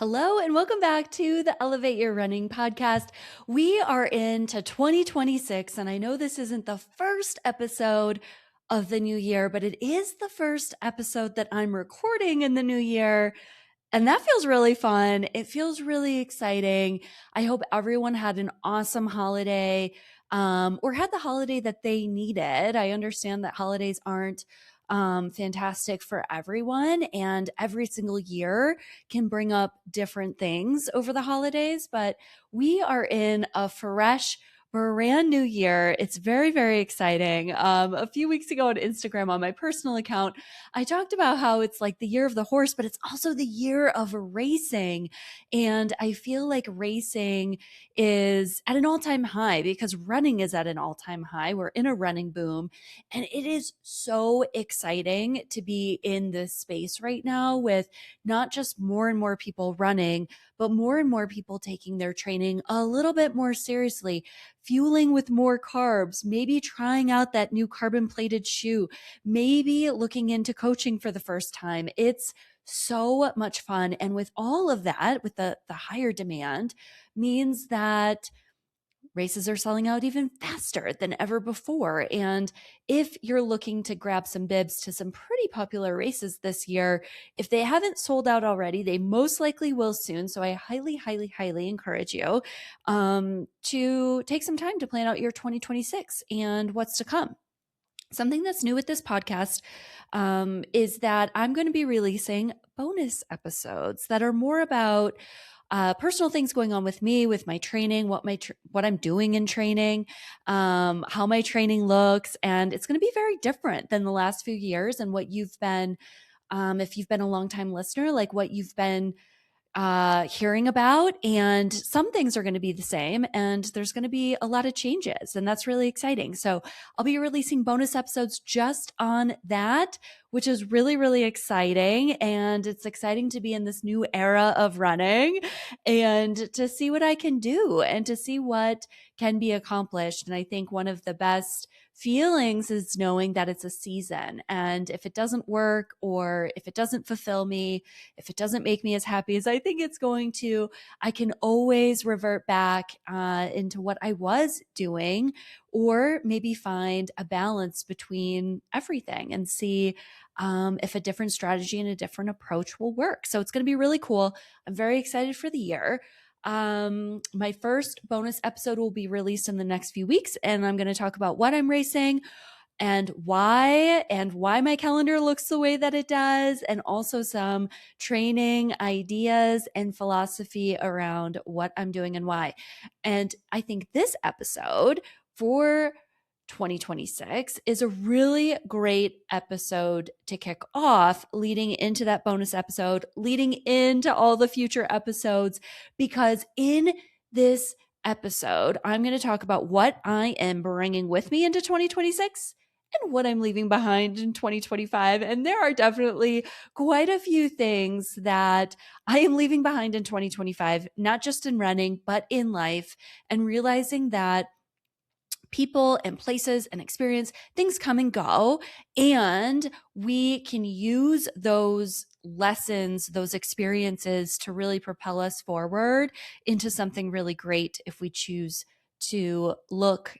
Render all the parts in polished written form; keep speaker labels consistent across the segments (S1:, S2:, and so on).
S1: Hello and welcome back to the Elevate Your Running podcast. We are into 2026, and I know this isn't the first episode of the new year, but it is the first episode that I'm recording in the new year. And that feels really fun. It feels really exciting. I hope everyone had an awesome holiday or had the holiday that they needed. I understand that holidays aren't fantastic for everyone, and every single year can bring up different things over the holidays, but we are in a fresh, brand new year. It's very, very exciting. A few weeks ago on Instagram on my personal account, I talked about how it's like the year of the horse, but it's also the year of racing. And I feel like racing is at an all-time high because running is at an all-time high. We're in a running boom. And it is so exciting to be in this space right now with not just more and more people running, but more and more people taking their training a little bit more seriously, fueling with more carbs, maybe trying out that new carbon plated shoe, maybe looking into coaching for the first time. It's so much fun. And with all of that, with the higher demand, means that races are selling out even faster than ever before. And if you're looking to grab some bibs to some pretty popular races this year, if they haven't sold out already, they most likely will soon. So I highly, highly, highly encourage you to take some time to plan out your 2026 and what's to come. Something that's new with this podcast is that I'm going to be releasing bonus episodes that are more about personal things going on with me, with my training, what I'm doing in training, how my training looks, and it's going to be very different than the last few years and what you've been, if you've been a longtime listener, like what you've been hearing about. And some things are going to be the same, and there's going to be a lot of changes, and that's really exciting. So I'll be releasing bonus episodes just on that, which is really, really exciting. And it's exciting to be in this new era of running and to see what I can do and to see what can be accomplished. And I think one of the best feelings is knowing that it's a season. And if it doesn't work, or if it doesn't fulfill me, if it doesn't make me as happy as I think it's going to, I can always revert back into what I was doing, or maybe find a balance between everything and see if a different strategy and a different approach will work. So it's going to be really cool. I'm very excited for the year. My first bonus episode will be released in the next few weeks, and I'm going to talk about what I'm racing and why my calendar looks the way that it does, and also some training ideas and philosophy around what I'm doing and why. And I think this episode for 2026 is a really great episode to kick off, leading into that bonus episode, leading into all the future episodes, because in this episode, I'm going to talk about what I am bringing with me into 2026 and what I'm leaving behind in 2025. And there are definitely quite a few things that I am leaving behind in 2025, not just in running, but in life, and realizing that people and places and experience, things come and go, and we can use those lessons, those experiences to really propel us forward into something really great if we choose to look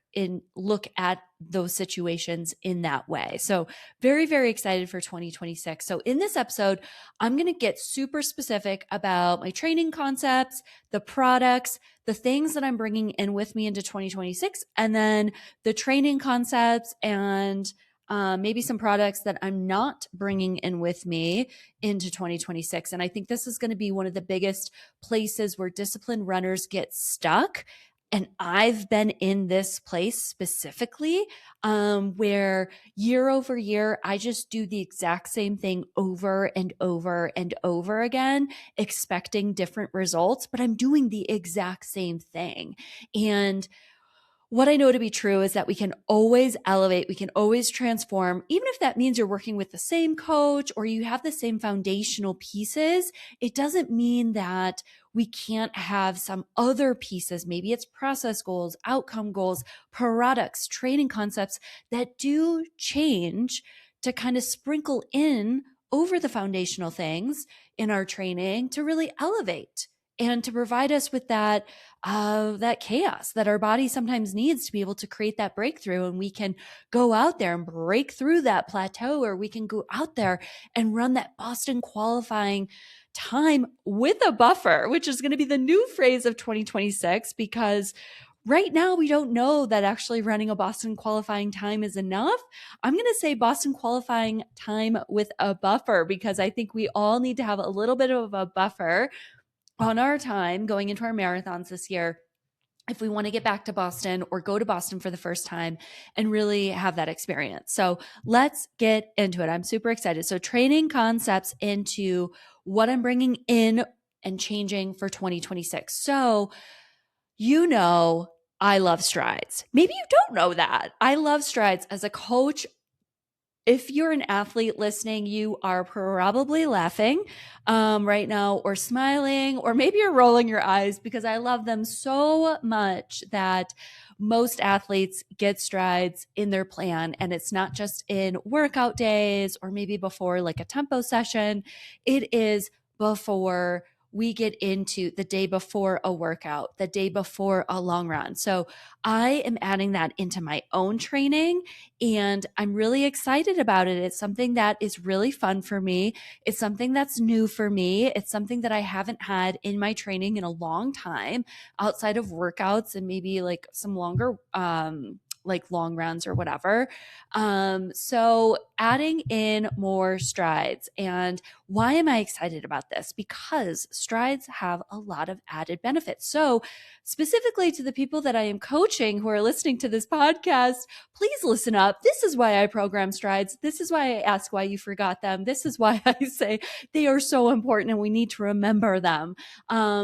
S1: at those situations in that way. So very, very excited for 2026. So in this episode, I'm going to get super specific about my training concepts, the products, the things that I'm bringing in with me into 2026, and then the training concepts and maybe some products that I'm not bringing in with me into 2026. And I think this is going to be one of the biggest places where disciplined runners get stuck. And I've been in this place specifically where year over year, I just do the exact same thing over and over and over again, expecting different results, but I'm doing the exact same thing. And what I know to be true is that we can always elevate, we can always transform, even if that means you're working with the same coach or you have the same foundational pieces. It doesn't mean that we can't have some other pieces. Maybe it's process goals, outcome goals, products, training concepts that do change to kind of sprinkle in over the foundational things in our training to really elevate and to provide us with that chaos that our body sometimes needs to be able to create that breakthrough. And we can go out there and break through that plateau, or we can go out there and run that Boston qualifying time with a buffer, which is going to be the new phrase of 2026, because right now we don't know that actually running a Boston qualifying time is enough. I'm going to say Boston qualifying time with a buffer, because I think we all need to have a little bit of a buffer on our time going into our marathons this year if we want to get back to Boston or go to Boston for the first time and really have that experience. So let's get into it. I'm super excited. So training concepts into what I'm bringing in and changing for 2026. So, I love strides. Maybe you don't know that. I love strides. As a coach, if you're an athlete listening, you are probably laughing right now, or smiling, or maybe you're rolling your eyes, because I love them so much that most athletes get strides in their plan. And it's not just in workout days or maybe before like a tempo session. It is before we get into the day before a workout, the day before a long run. So I am adding that into my own training, and I'm really excited about it. It's something that is really fun for me. It's something that's new for me. It's something that I haven't had in my training in a long time, outside of workouts and maybe like some longer like long runs or whatever. So adding in more strides. And why am I excited about this? Because strides have a lot of added benefits. So specifically to the people that I am coaching who are listening to this podcast, please listen up. This is why I program strides. This is why I ask why you forgot them. This is why I say they are so important and we need to remember them,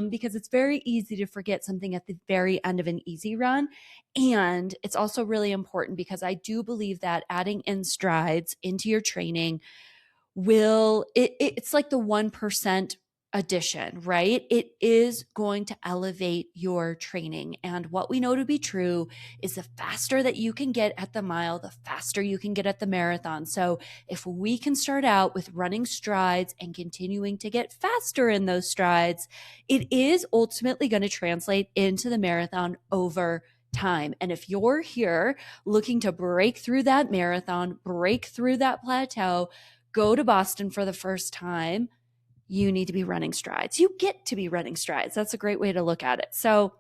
S1: because it's very easy to forget something at the very end of an easy run. And it's also really important because I do believe that adding in strides into your training it's like the 1% addition, right? It is going to elevate your training. And what we know to be true is the faster that you can get at the mile, the faster you can get at the marathon. So if we can start out with running strides and continuing to get faster in those strides, it is ultimately going to translate into the marathon over time. And if you're here looking to break through that marathon, break through that plateau, go to Boston for the first time, you need to be running strides. You get to be running strides. That's a great way to look at it. So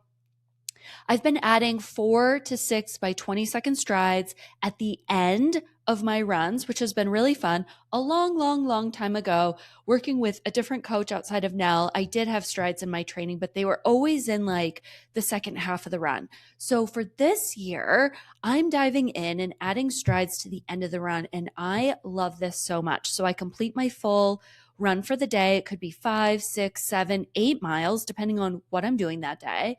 S1: I've been adding 4 to 6 by 20-second strides at the end of my runs, which has been really fun. A long time ago, working with a different coach outside of Nell, I did have strides in my training, but they were always in like the second half of the run. So for this year, I'm diving in and adding strides to the end of the run, and I love this so much. So I complete my full run for the day. It could be 5, 6, 7, 8 miles, depending on what I'm doing that day.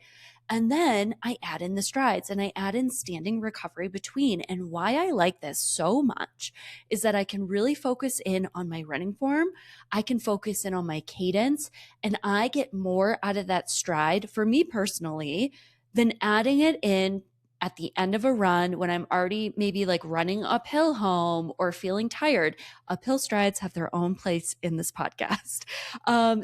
S1: And then I add in the strides and I add in standing recovery between. And why I like this so much is that I can really focus in on my running form. I can focus in on my cadence, and I get more out of that stride for me personally than adding it in at the end of a run when I'm already maybe like running uphill home or feeling tired. Uphill strides have their own place in this podcast.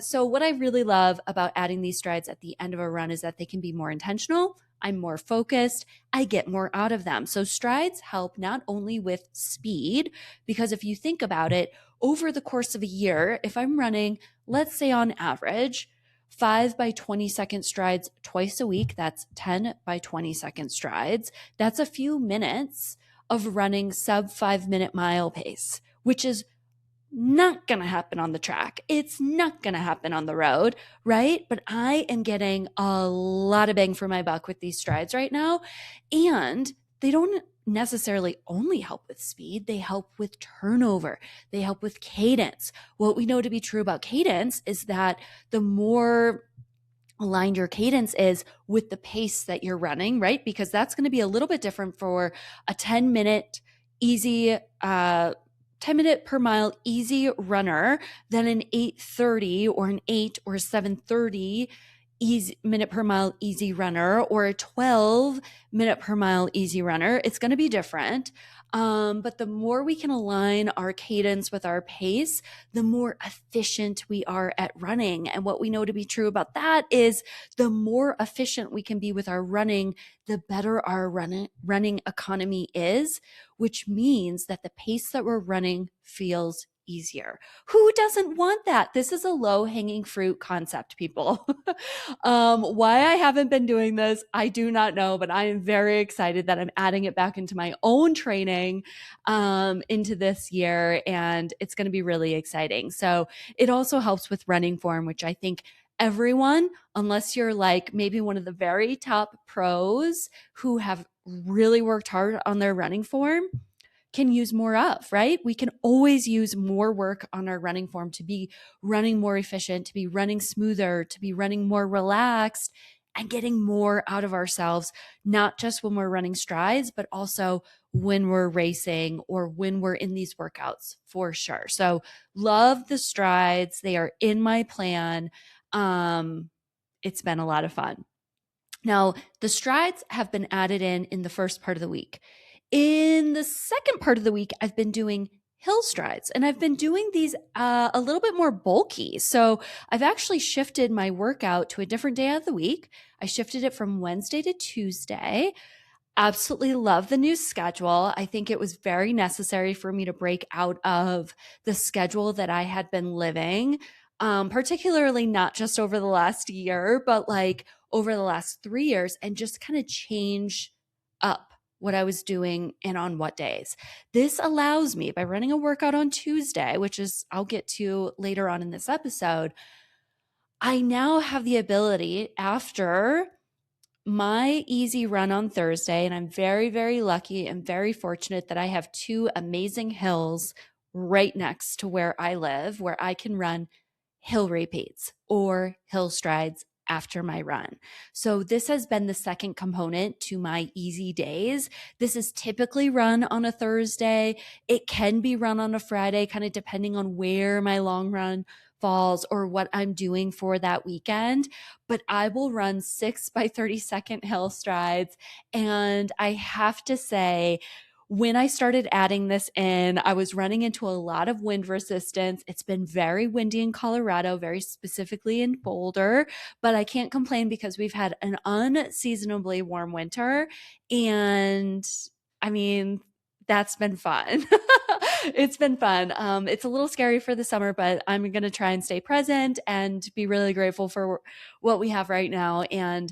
S1: So what I really love about adding these strides at the end of a run is that they can be more intentional. I'm more focused. I get more out of them. So strides help not only with speed, because if you think about it, over the course of a year, if I'm running, let's say on average, 5 by 20-second strides twice a week, that's 10 by 20-second strides. That's a few minutes of running sub 5-minute mile pace, which is not going to happen on the track. It's not going to happen on the road, right? But I am getting a lot of bang for my buck with these strides right now. And they don't necessarily only help with speed. They help with turnover. They help with cadence. What we know to be true about cadence is that the more aligned your cadence is with the pace that you're running, right? Because that's going to be a little bit different for a 10-minute easy 10-minute per mile easy runner than an 8:30 or an 8 or 7:30 easy minute per mile easy runner or a 12 minute per mile easy runner. It's going to be different. But the more we can align our cadence with our pace, the more efficient we are at running. And what we know to be true about that is the more efficient we can be with our running, the better our running economy is, which means that the pace that we're running feels easier. Who doesn't want that? This is a low hanging fruit concept, people. Why I haven't been doing this, I do not know, but I am very excited that I'm adding it back into my own training into this year, and it's going to be really exciting. So it also helps with running form, which I think everyone, unless you're like maybe one of the very top pros who have really worked hard on their running form, can use more of, right? We can always use more work on our running form to be running more efficient, to be running smoother, to be running more relaxed and getting more out of ourselves, not just when we're running strides, but also when we're racing or when we're in these workouts for sure. So love the strides. They are in my plan. It's been a lot of fun. Now, the strides have been added in the first part of the week. In the second part of the week, I've been doing hill strides, and I've been doing these a little bit more bulky. So I've actually shifted my workout to a different day of the week. I shifted it from Wednesday to Tuesday. Absolutely love the new schedule. I think it was very necessary for me to break out of the schedule that I had been living, particularly not just over the last year, but like over the last 3 years, and just kind of change up what I was doing and on what days. This allows me, by running a workout on Tuesday, which is I'll get to later on in this episode, I now have the ability after my easy run on Thursday, and I'm very, very lucky and very fortunate that I have two amazing hills right next to where I live, where I can run hill repeats or hill strides after my run. So this has been the second component to my easy days. This is typically run on a Thursday. It can be run on a Friday, kind of depending on where my long run falls or what I'm doing for that weekend. But I will run 6 by 30-second hill strides. And I have to say, when I started adding this in, I was running into a lot of wind resistance. It's been very windy in Colorado, very specifically in Boulder, but I can't complain because we've had an unseasonably warm winter. And I mean, that's been fun. It's been fun. It's a little scary for the summer, but I'm going to try and stay present and be really grateful for what we have right now. And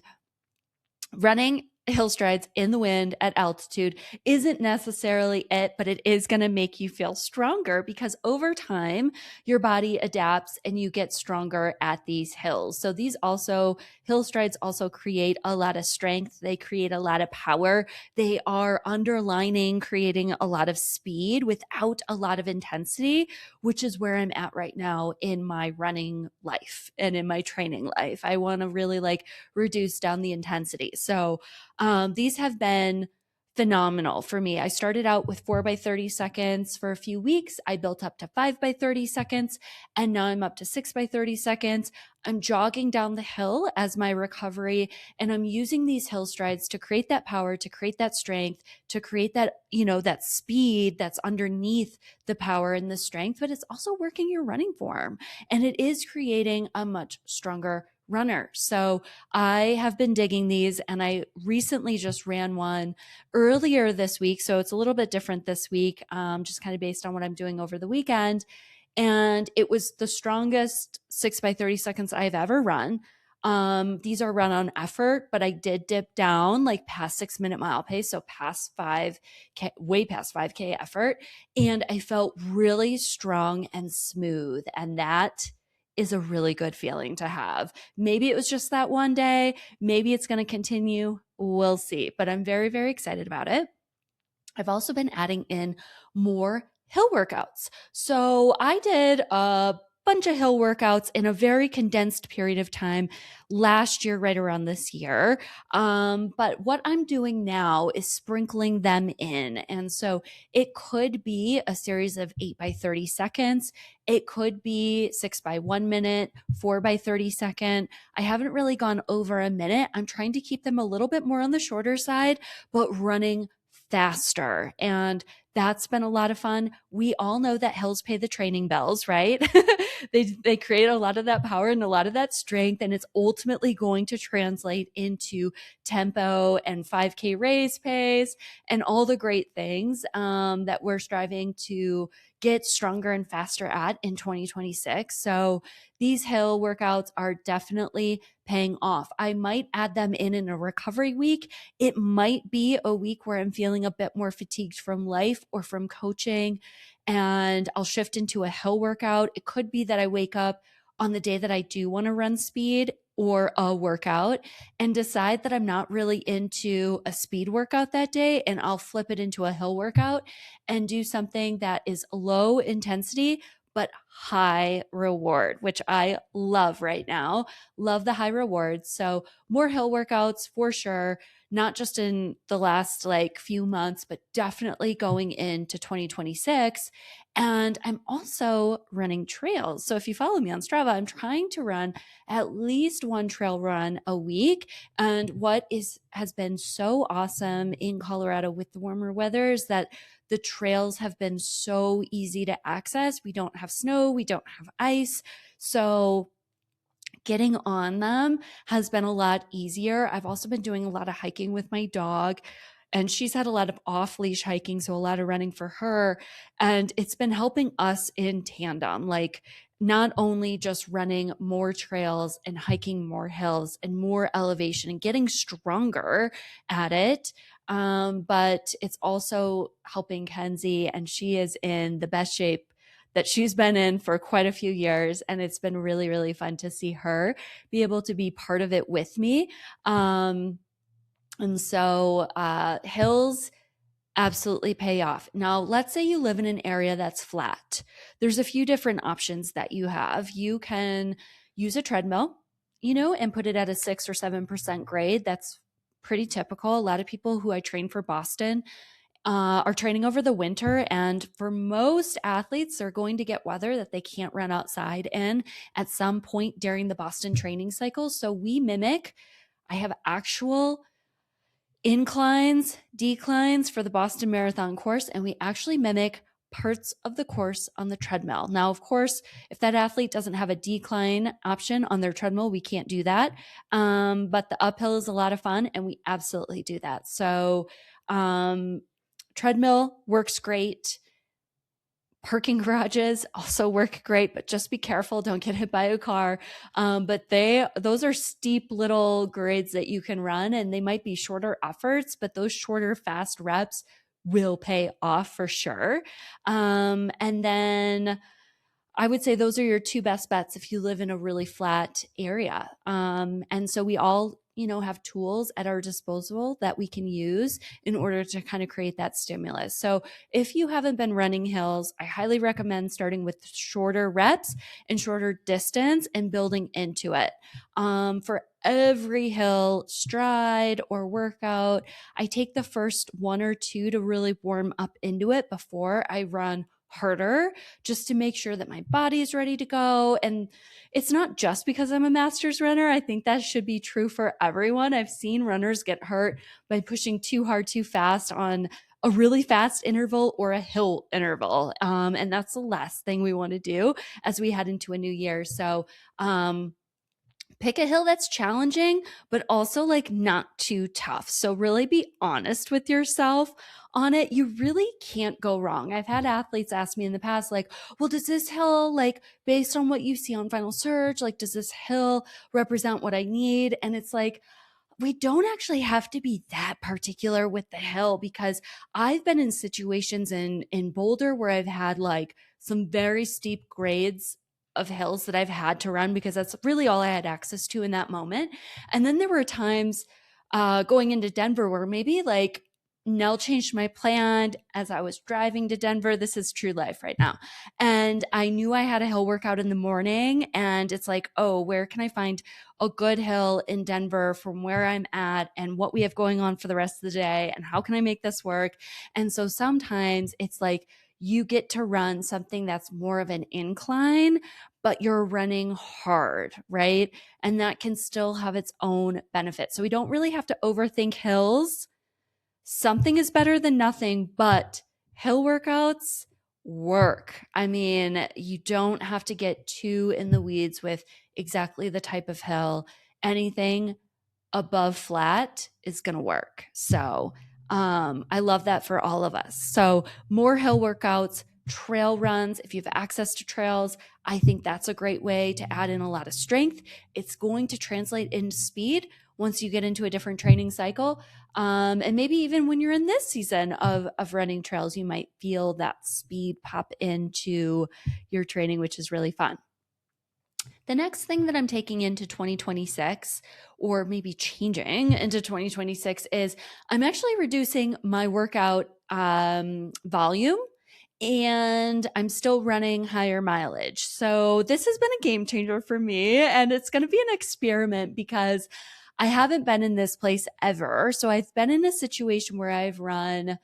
S1: running hill strides in the wind at altitude isn't necessarily it, but it is going to make you feel stronger because over time, your body adapts and you get stronger at these hills. So hill strides also create a lot of strength. They create a lot of power. They are underlining, creating a lot of speed without a lot of intensity, which is where I'm at right now in my running life and in my training life. I want to really reduce down the intensity. So these have been phenomenal for me. I started out with 4 by 30 seconds for a few weeks. I built up to 5 by 30 seconds, and now I'm up to 6 by 30 seconds. I'm jogging down the hill as my recovery, and I'm using these hill strides to create that power, to create that strength, to create that, that speed that's underneath the power and the strength, but it's also working your running form, and it is creating a much stronger runner. So I have been digging these, and I recently just ran one earlier this week. So it's a little bit different this week, just kind of based on what I'm doing over the weekend. And it was the strongest 6 by 30 seconds I've ever run. These are run on effort, but I did dip down past 6 minute mile pace. So past 5K, way past 5K effort. And I felt really strong and smooth. And that is a really good feeling to have. Maybe it was just that one day. Maybe it's going to continue. We'll see. But I'm very, very excited about it. I've also been adding in more hill workouts. So I did a bunch of hill workouts in a very condensed period of time last year, right around this year. But what I'm doing now is sprinkling them in. And so it could be a series of 8 by 30 seconds. It could be 6 by 1 minute, 4 by 30 second. I haven't really gone over a minute. I'm trying to keep them a little bit more on the shorter side, but running faster. And that's been a lot of fun. We all know that hills pay the training bells, right? They create a lot of that power and a lot of that strength, and it's ultimately going to translate into tempo and 5K race pace and all the great things that we're striving to get stronger and faster at in 2026. So these hill workouts are definitely paying off. I might add them in a recovery week. It might be a week where I'm feeling a bit more fatigued from life or from coaching, and I'll shift into a hill workout. It could be that I wake up on the day that I do want to run speed or a workout and decide that I'm not really into a speed workout that day, and I'll flip it into a hill workout and do something that is low intensity but high reward, which I love right now. Love the high rewards. So more hill workouts for sure, not just in the last like few months, but definitely going into 2026. And I'm also running trails. So if you follow me on Strava, I'm trying to run at least one trail run a week. And what has been so awesome in Colorado with the warmer weather is that the trails have been so easy to access. We don't have snow, we don't have ice. So getting on them has been a lot easier. I've also been doing a lot of hiking with my dog, and she's had a lot of off leash hiking, so a lot of running for her. And it's been helping us in tandem, like not only just running more trails and hiking more hills and more elevation and getting stronger at it. But it's also helping Kenzie, and she is in the best shape that she's been in for quite a few years. And it's been really, really fun to see her be able to be part of it with me. And so hills absolutely pay off. Now, let's say you live in an area that's flat. There's a few different options that you have. You can use a treadmill, and put it at a 6 or 7% grade. That's pretty typical. A lot of people who I train for Boston are training over the winter. And for most athletes, they're going to get weather that they can't run outside in at some point during the Boston training cycle. So I have actual inclines, declines for the Boston Marathon course, and we actually mimic parts of the course on the treadmill. Now, of course, if that athlete doesn't have a decline option on their treadmill, we can't do that. But the uphill is a lot of fun, and we absolutely do that. So treadmill works great. Parking garages also work great, but just be careful. Don't get hit by a car. But those are steep little grades that you can run, and they might be shorter efforts, but those shorter, fast reps will pay off for sure. And then I would say those are your two best bets if you live in a really flat area. And so we all, have tools at our disposal that we can use in order to kind of create that stimulus. So if you haven't been running hills, I highly recommend starting with shorter reps and shorter distance and building into it. For every hill stride or workout, I take the first one or two to really warm up into it before I run harder, just to make sure that my body is ready to go. And it's not just because I'm a master's runner. I think that should be true for everyone. I've seen runners get hurt by pushing too hard, too fast on a really fast interval or a hill interval. And that's the last thing we want to do as we head into a new year. So, pick a hill that's challenging, but also like not too tough. So really be honest with yourself on it. You really can't go wrong. I've had athletes ask me in the past, like, well, does this hill, like, based on what you see on Final Surge, like, does this hill represent what I need? And it's like, we don't actually have to be that particular with the hill, because I've been in situations in Boulder where I've had like some very steep grades of hills that I've had to run because that's really all I had access to in that moment. And then there were times going into Denver where maybe like Nell changed my plan as I was driving to Denver. This is true life right now. And I knew I had a hill workout in the morning. And it's like, oh, where can I find a good hill in Denver from where I'm at and what we have going on for the rest of the day? And how can I make this work? And so sometimes it's like you get to run something that's more of an incline, but you're running hard, right? And that can still have its own benefits. So we don't really have to overthink hills. Something is better than nothing, but hill workouts work. I mean, you don't have to get too in the weeds with exactly the type of hill. Anything above flat is going to work. So I love that for all of us. So more hill workouts, trail runs. If you have access to trails, I think that's a great way to add in a lot of strength. It's going to translate into speed once you get into a different training cycle. And maybe even when you're in this season of running trails, you might feel that speed pop into your training, which is really fun. The next thing that I'm taking into 2026, or maybe changing into 2026, is I'm actually reducing my workout volume, and I'm still running higher mileage. So this has been a game changer for me, and it's going to be an experiment because I haven't been in this place ever. So I've been in a situation where I've run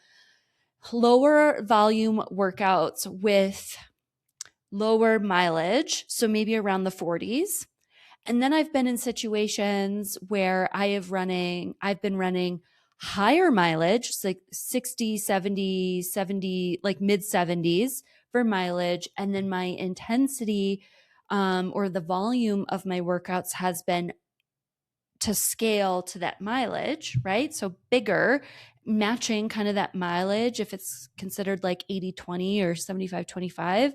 S1: lower volume workouts with lower mileage, so maybe around the 40s. And then I've been in situations where I've been running higher mileage, like 60, 70, 70, like mid 70s for mileage. And then my intensity or the volume of my workouts has been to scale to that mileage, right? So bigger, matching kind of that mileage if it's considered like 80-20 or 75-25.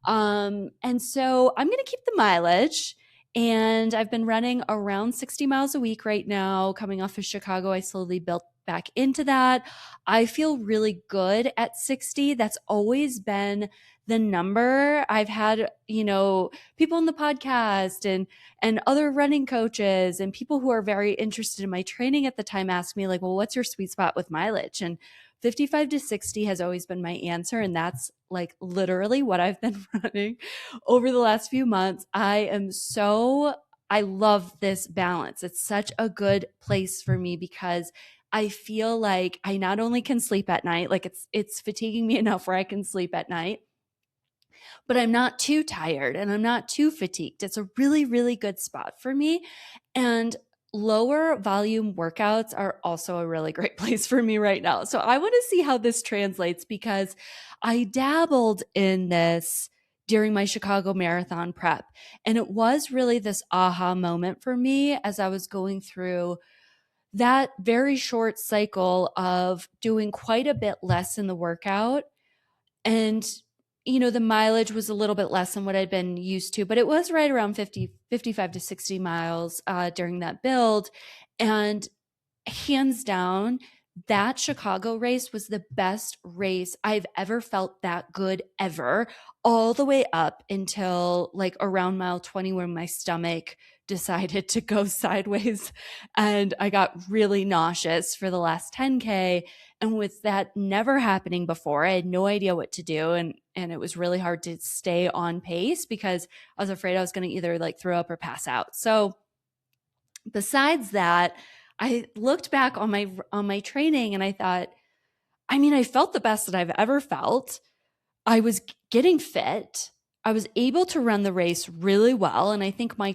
S1: And so I'm going to keep the mileage. And I've been running around 60 miles a week right now. Coming off of Chicago, I slowly built back into that. I feel really good at 60. That's always been the number. I've had, people in the podcast and other running coaches and people who are very interested in my training at the time ask me like, well, what's your sweet spot with mileage? And 55 to 60 has always been my answer. And that's like literally what I've been running over the last few months. I love this balance. It's such a good place for me because I feel like I not only can sleep at night, like it's fatiguing me enough where I can sleep at night, but I'm not too tired and I'm not too fatigued. It's a really, really good spot for me. And lower volume workouts are also a really great place for me right now. So I want to see how this translates because I dabbled in this during my Chicago Marathon prep. And it was really this aha moment for me as I was going through that very short cycle of doing quite a bit less in the workout. And the mileage was a little bit less than what I'd been used to, but it was right around 50, 55 to 60 miles during that build. And hands down, that Chicago race was the best race I've ever felt that good ever, all the way up until like around mile 20 when my stomach decided to go sideways and I got really nauseous for the last 10K. And with that never happening before, I had no idea what to do. And it was really hard to stay on pace because I was afraid I was going to either like throw up or pass out. So besides that, I looked back on my training and I thought, I mean, I felt the best that I've ever felt. I was getting fit. I was able to run the race really well. And I think my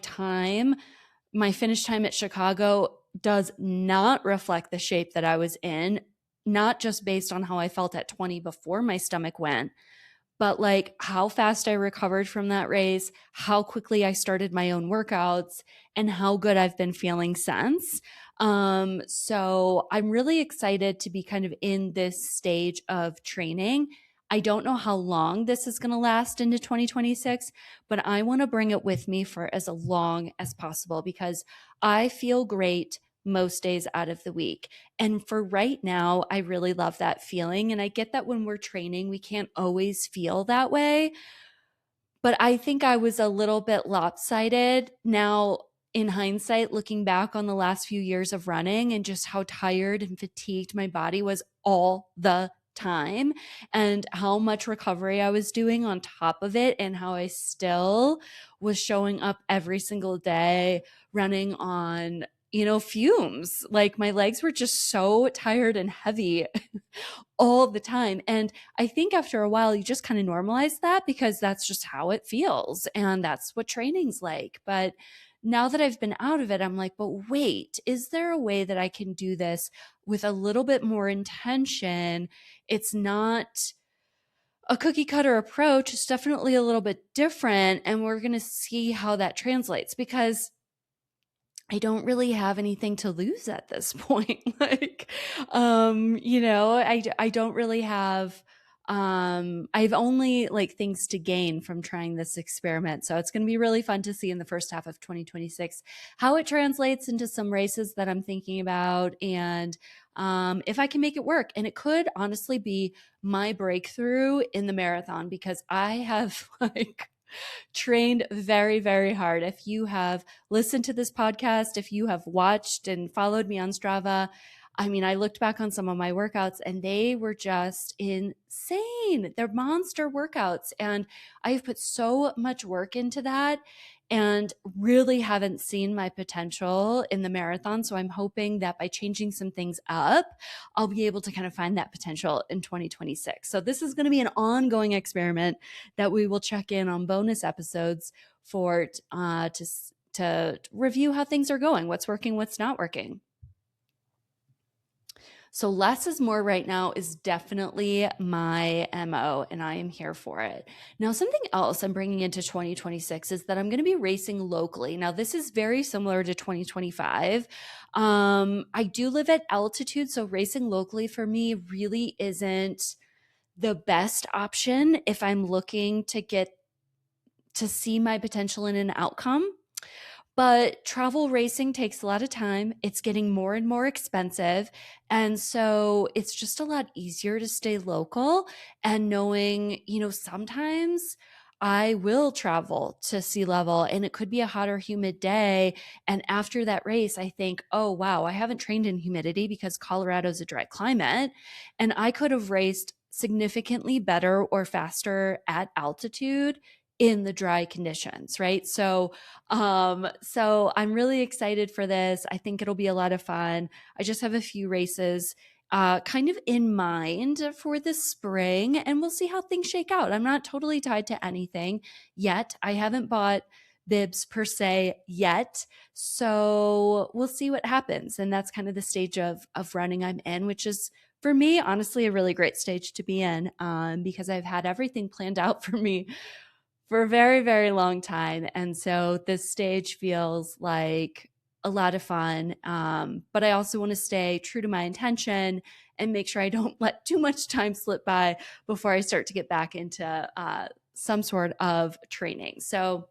S1: finish time at Chicago does not reflect the shape that I was in, not just based on how I felt at 20 before my stomach went, but like how fast I recovered from that race, how quickly I started my own workouts, and how good I've been feeling since. So I'm really excited to be kind of in this stage of training. I don't know how long this is going to last into 2026, but I want to bring it with me for as long as possible because I feel great most days out of the week. And for right now, I really love that feeling. And I get that when we're training, we can't always feel that way. But I think I was a little bit lopsided. Now, in hindsight, looking back on the last few years of running and just how tired and fatigued my body was all the time, and how much recovery I was doing on top of it, and how I still was showing up every single day running on, fumes. Like my legs were just so tired and heavy all the time. And I think after a while, you just kind of normalize that because that's just how it feels. And that's what training's like. But now that I've been out of it, I'm like, but wait, is there a way that I can do this with a little bit more intention? It's not a cookie cutter approach. It's definitely a little bit different. And we're going to see how that translates, because I don't really have anything to lose at this point. Like, I don't really have, I've only like things to gain from trying this experiment. So it's going to be really fun to see in the first half of 2026 how it translates into some races that I'm thinking about, and if I can make it work. And it could honestly be my breakthrough in the marathon, because I have like trained very, very hard. If you have listened to this podcast, if you have watched and followed me on Strava, I mean, I looked back on some of my workouts and they were just insane. They're monster workouts. And I've put so much work into that and really haven't seen my potential in the marathon. So I'm hoping that by changing some things up, I'll be able to kind of find that potential in 2026. So this is going to be an ongoing experiment that we will check in on bonus episodes for to review how things are going, what's working, what's not working. So less is more right now is definitely my MO, and I am here for it. Now, something else I'm bringing into 2026 is that I'm going to be racing locally. Now, this is very similar to 2025. I do live at altitude, so racing locally for me really isn't the best option if I'm looking to get to see my potential in an outcome. But travel racing takes a lot of time. It's getting more and more expensive. And so it's just a lot easier to stay local and knowing, sometimes I will travel to sea level and it could be a hot or humid day. And after that race, I think, oh, wow, I haven't trained in humidity because Colorado's a dry climate. And I could have raced significantly better or faster at altitude in the dry conditions, right? So I'm really excited for this. I think it'll be a lot of fun. I just have a few races kind of in mind for this spring, and we'll see how things shake out. I'm not totally tied to anything yet. I haven't bought bibs per se yet. So we'll see what happens. And that's kind of the stage of running I'm in, which is for me, honestly, a really great stage to be in, because I've had everything planned out for me for a very, very long time. And so this stage feels like a lot of fun. But I also want to stay true to my intention and make sure I don't let too much time slip by before I start to get back into some sort of training. So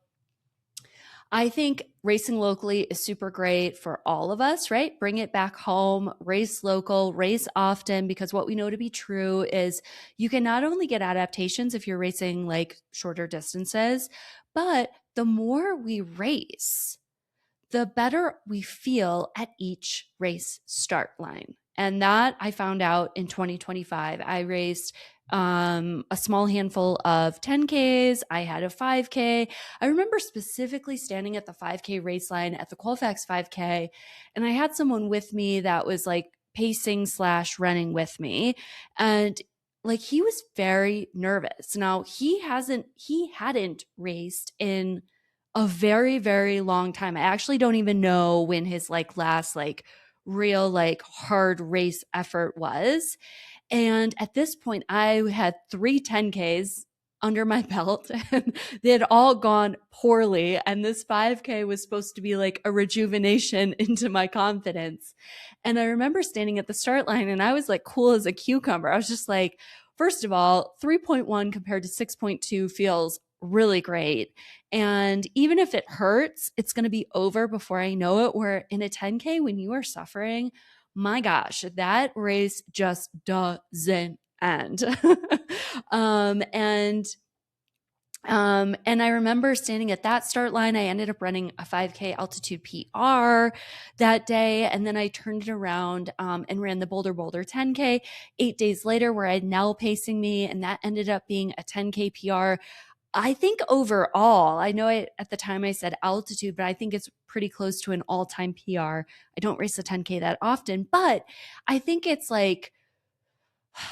S1: I think racing locally is super great for all of us, right? Bring it back home, race local, race often, because what we know to be true is you can not only get adaptations if you're racing like shorter distances, but the more we race, the better we feel at each race start line. And that I found out in 2025. I raced a small handful of 10Ks. I had a 5K. I remember specifically standing at the 5K race line at the Colfax 5K, and I had someone with me that was like pacing / running with me. And like he was very nervous. Now he hadn't raced in a very, very long time. I actually don't even know when his like last like real like hard race effort was. And at this point, I had 3 10Ks under my belt and they had all gone poorly. And this 5K was supposed to be like a rejuvenation into my confidence. And I remember standing at the start line and I was like cool as a cucumber. I was just like, first of all, 3.1 compared to 6.2 feels really great. And even if it hurts, it's going to be over before I know it. Where in a 10K, when you are suffering, my gosh, that race just doesn't end. And And I remember standing at that start line. I ended up running a 5K altitude PR that day. And then I turned it around and ran the Boulder 10K 8 days later, where I had Nell pacing me. And that ended up being a 10K PR. I think overall, I know at the time I said altitude, but I think it's pretty close to an all-time PR. I don't race a 10K that often, but I think it's like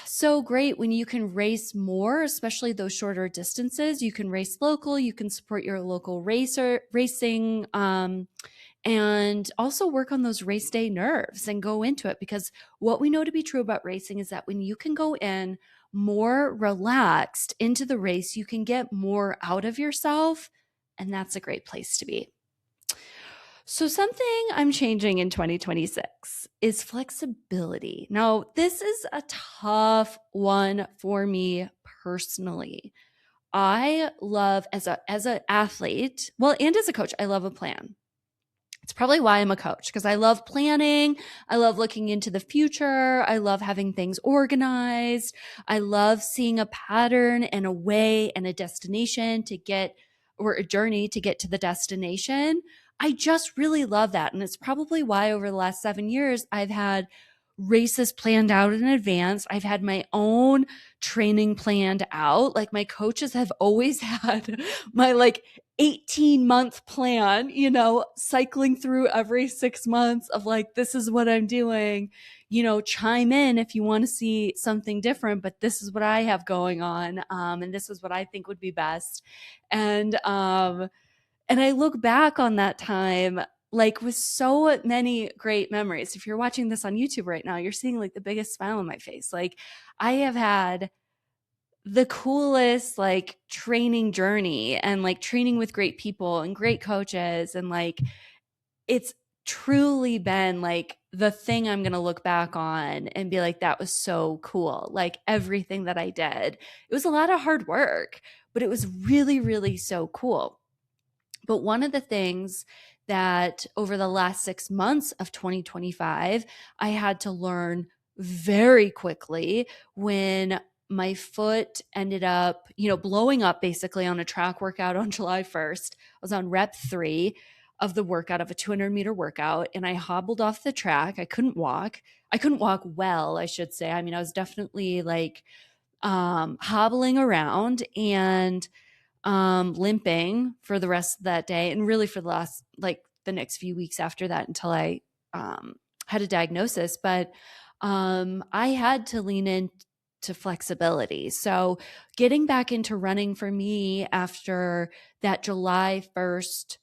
S1: so great when you can race more, especially those shorter distances. You can race local, you can support your local racing, and also work on those race day nerves and go into it. Because what we know to be true about racing is that when you can go in more relaxed into the race, you can get more out of yourself. And that's a great place to be. So, something I'm changing in 2026 is flexibility. Now, this is a tough one for me personally. I love as an athlete, well, and as a coach, I love a plan. It's probably why I'm a coach, because I love planning. I love looking into the future. I love having things organized. I love seeing a pattern and a way and a destination to get, or a journey to get to the destination. I just really love that. And it's probably why over the last 7 years, I've had races planned out in advance. I've had my own training planned out. Like my coaches have always had my 18-month plan, cycling through every 6 months of like, this is what I'm doing, chime in if you want to see something different, but this is what I have going on. And this is what I think would be best. And I look back on that time like with so many great memories. If you're watching this on YouTube right now, you're seeing like the biggest smile on my face. Like I have had the coolest like training journey and like training with great people and great coaches. And like, it's truly been like the thing I'm going to look back on and be like, that was so cool. Like everything that I did, it was a lot of hard work, but it was really, really so cool. But one of the things that over the last 6 months of 2025, I had to learn very quickly when my foot ended up, blowing up basically on a track workout on July 1st. I was on rep 3 of the workout of a 200-meter workout, and I hobbled off the track. I couldn't walk. I couldn't walk well, I should say. I mean, I was definitely like hobbling around and limping for the rest of that day, and really for the last, like the next few weeks after that, until I had a diagnosis. But I had to lean into flexibility. So getting back into running for me after that July 1st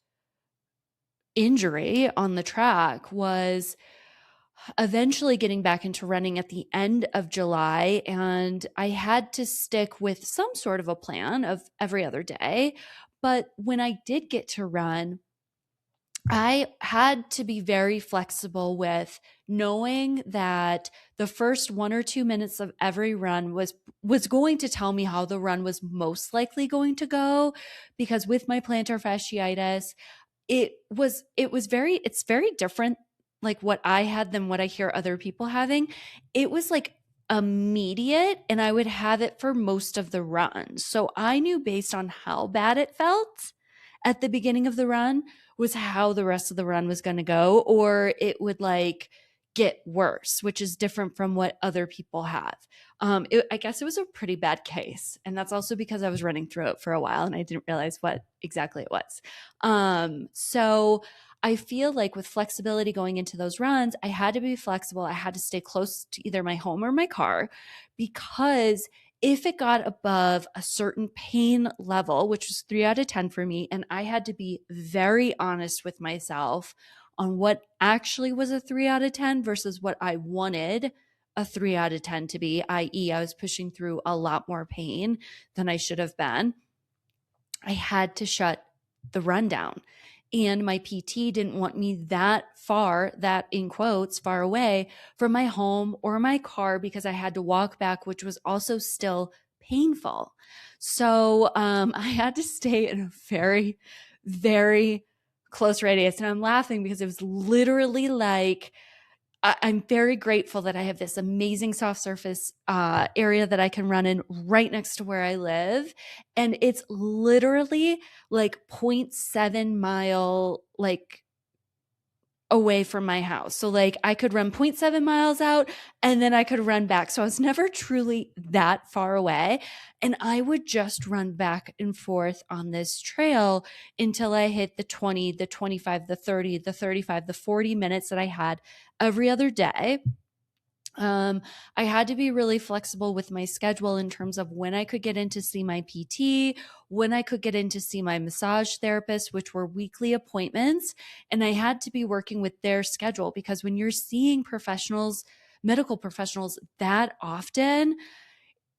S1: injury on the track was eventually getting back into running at the end of July. And I had to stick with some sort of a plan of every other day. But when I did get to run, I had to be very flexible with knowing that the first 1 or 2 minutes of every run was going to tell me how the run was most likely going to go. Because with my plantar fasciitis, it's very different like what I had than what I hear other people having. It was like immediate, and I would have it for most of the run. So I knew based on how bad it felt at the beginning of the run was how the rest of the run was going to go, or it would like get worse, which is different from what other people have. I guess it was a pretty bad case. And that's also because I was running through it for a while and I didn't realize what exactly it was. So I feel like with flexibility going into those runs, I had to be flexible. I had to stay close to either my home or my car, because if it got above a certain pain level, which was 3 out of 10 for me, and I had to be very honest with myself on what actually was a 3 out of 10 versus what I wanted a 3 out of 10 to be, i.e., I was pushing through a lot more pain than I should have been. I had to shut the run down. And my PT didn't want me that far, that in quotes, far away from my home or my car, because I had to walk back, which was also still painful. So I had to stay in a very, very close radius. And I'm laughing because it was literally like I'm very grateful that I have this amazing soft surface area that I can run in right next to where I live. And it's literally like 0.7 mile, like away from my house. So like I could run 0.7 miles out and then I could run back. So I was never truly that far away. And I would just run back and forth on this trail until I hit the 20, the 25, the 30, the 35, the 40 minutes that I had every other day. I had to be really flexible with my schedule in terms of when I could get in to see my PT, when I could get in to see my massage therapist, which were weekly appointments. And I had to be working with their schedule because when you're seeing professionals, medical professionals that often,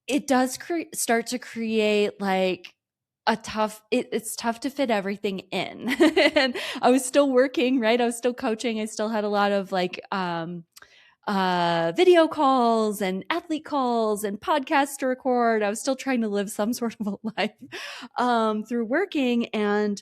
S1: it does start to create like it's tough to fit everything in. And I was still working, right? I was still coaching. I still had a lot of like, video calls and athlete calls and podcasts to record. I was still trying to live some sort of a life through working and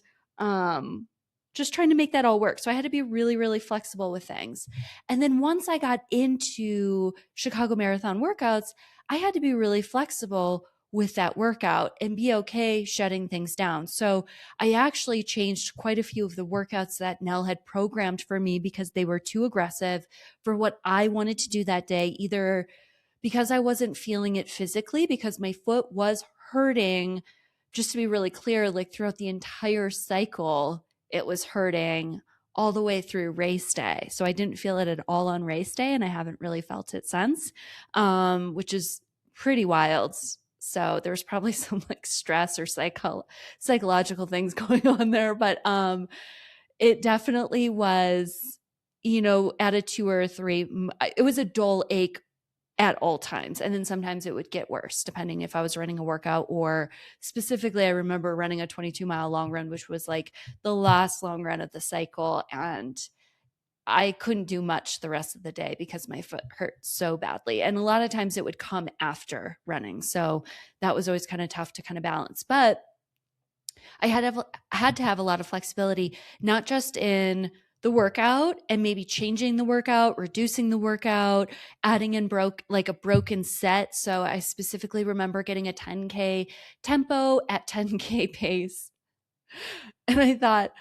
S1: just trying to make that all work. So I had to be really, really flexible with things. And then once I got into Chicago Marathon workouts, I had to be really flexible with that workout and be okay shutting things down. So I actually changed quite a few of the workouts that Nell had programmed for me because they were too aggressive for what I wanted to do that day, either because I wasn't feeling it physically, because my foot was hurting. Just to be really clear, like throughout the entire cycle, it was hurting all the way through race day. So I didn't feel it at all on race day, and I haven't really felt it since, which is pretty wild. So there's probably some like stress or psychological things going on there, but it definitely was, at a 2 or 3, it was a dull ache at all times. And then sometimes it would get worse depending if I was running a workout, or specifically, I remember running a 22-mile long run, which was like the last long run of the cycle. And I couldn't do much the rest of the day because my foot hurt so badly. And a lot of times it would come after running. So that was always kind of tough to kind of balance. But I had to have a lot of flexibility, not just in the workout and maybe changing the workout, reducing the workout, adding in a broken set. So I specifically remember getting a 10K tempo at 10K pace. And I thought,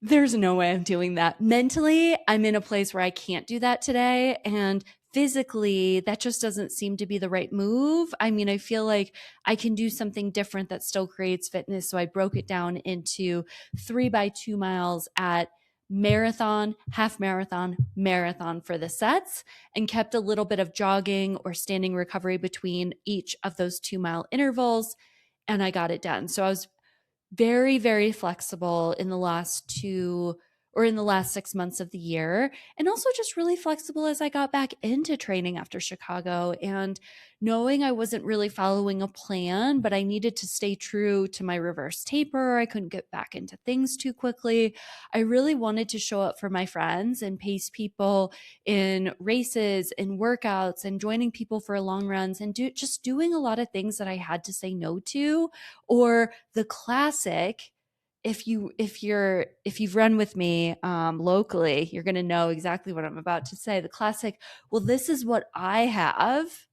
S1: there's no way I'm doing that. Mentally, I'm in a place where I can't do that today. And physically, that just doesn't seem to be the right move. I mean, I feel like I can do something different that still creates fitness. So I broke it down into 3 by 2 miles at marathon, half marathon, marathon for the sets, and kept a little bit of jogging or standing recovery between each of those 2 mile intervals. And I got it done. So I was very, very flexible in the last 6 months of the year, and also just really flexible as I got back into training after Chicago, and knowing I wasn't really following a plan, but I needed to stay true to my reverse taper. I couldn't get back into things too quickly. I really wanted to show up for my friends and pace people in races and workouts and joining people for long runs, and just doing a lot of things that I had to say no to, or the classic, if you've run with me locally, you're going to know exactly what I'm about to say. The classic, well, this is what I have.